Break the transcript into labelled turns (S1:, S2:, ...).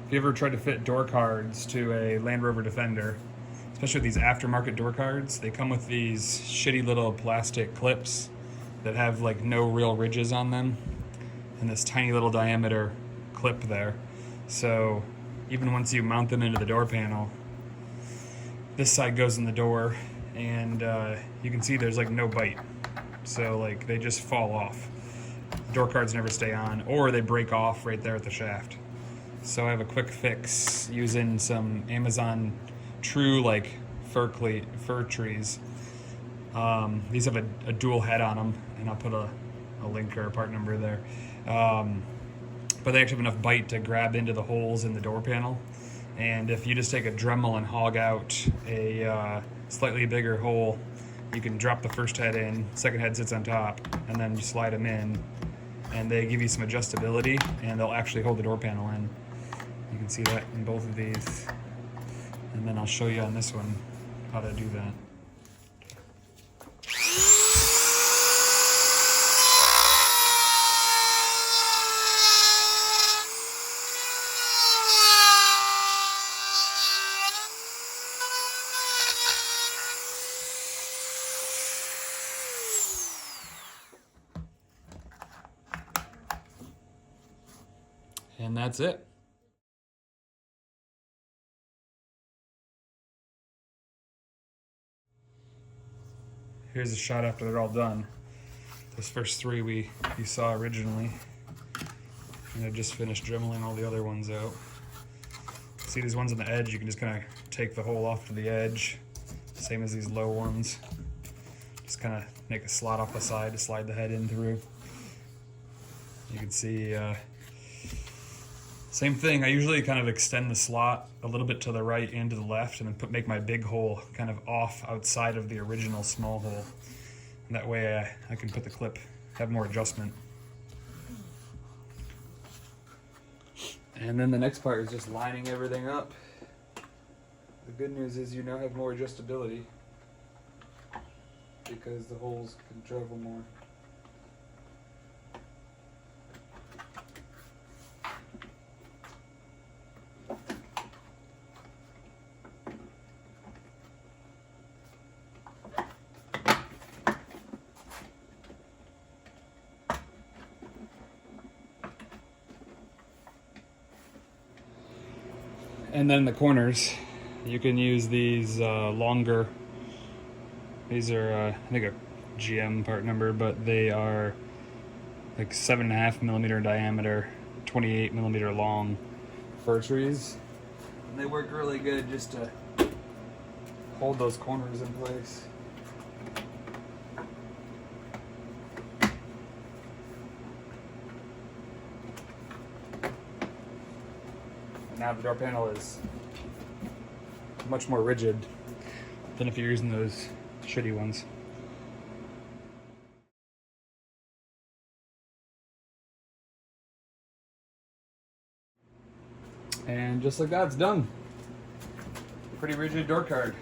S1: If you ever tried to fit door cards to a Land Rover Defender, especially with these aftermarket door cards, they come with these shitty little plastic clips that have like no real ridges on them and this tiny little diameter clip there. So even once you mount them into the door panel, this side goes in the door and you can see there's like no bite. So like they just fall off. Door cards never stay on, or they break off right there at the shaft. So I have a quick fix using some Amazon True like fir trees. These have a dual head on them, and I'll put a link or a part number there. But they actually have enough bite to grab into the holes in the door panel. And if you just take a Dremel and hog out a slightly bigger hole, you can drop the first head in, second head sits on top, and then you slide them in. And they give you some adjustability, and they'll actually hold the door panel in. You can see that in both of these. And then I'll show you on this one how to do that. And that's it. Here's a shot after they're all done. Those first three you saw originally. And I just finished dremeling all the other ones out. See these ones on the edge, you can just kind of take the hole off to the edge. Same as these low ones. Just kind of make a slot off the side to slide the head in through. You can see same thing. I usually kind of extend the slot a little bit to the right and to the left, and then make my big hole kind of off outside of the original small hole. And that way I can put the clip, have more adjustment. And then the next part is just lining everything up. The good news is you now have more adjustability because the holes can travel more. And then the corners, you can use these longer, these are I think a GM part number, but they are like 7.5 millimeter diameter, 28 millimeter long fir trees. And they work really good just to hold those corners in place. Now the door panel is much more rigid than if you're using those shitty ones. And just like that, it's done. Pretty rigid door card.